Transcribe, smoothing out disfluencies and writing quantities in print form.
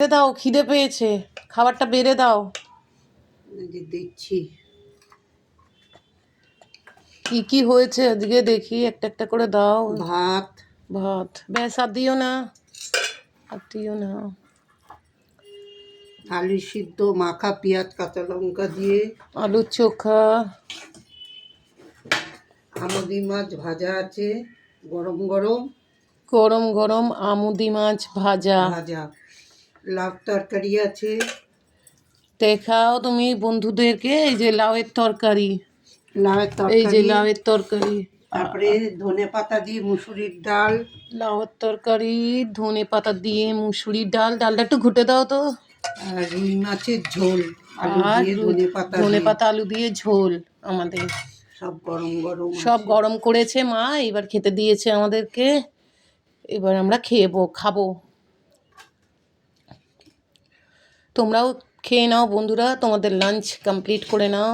বেড়ে দাও, খিদে পেয়েছে, খাবারটা বেড়ে দাও। দিচ্ছি। কি কি হয়েছে আজকে দেখি, একটা একটা করে দাও। ভাত, ভাত, ব্যাস আর দিও না, আর দিও না। আলু সিদ্ধ মাখা, পেঁয়াজ কাঁচা লঙ্কা দিয়ে, আলুর চোখা, আমুদি মাছ ভাজা আছে, গরম গরম গরম গরম আমুদি মাছ ভাজা। ভাজা, লাউ তরকারি আছে। দেখাও তুমি বন্ধুদেরকে, এই যে লাউয়ের তরকারি, লাউয়ের এই যে তরকারি, লাউয়ের তরকারি, তারপরে ধনে পাতা দিয়ে মুসুরির ডাল, লাউয়ের তরকারি, ধনে পাতা দিয়ে মুসুরির ডাল। ডালটা একটু ঘুটে দাও তো। আর রুই মাছের ঝোল, আলু আর দিয়ে ধনে পাতা ধনে দিয়ে, পাতা আলু দিয়ে ঝোল আমাদের। সব গরম গরম সব আছে। গরম করেছে মা, এবার খেতে দিয়েছে আমাদেরকে, এবার আমরা খাবো। তোমরাও খেয়ে নাও বন্ধুরা, তোমাদের লাঞ্চ কমপ্লিট করে নাও।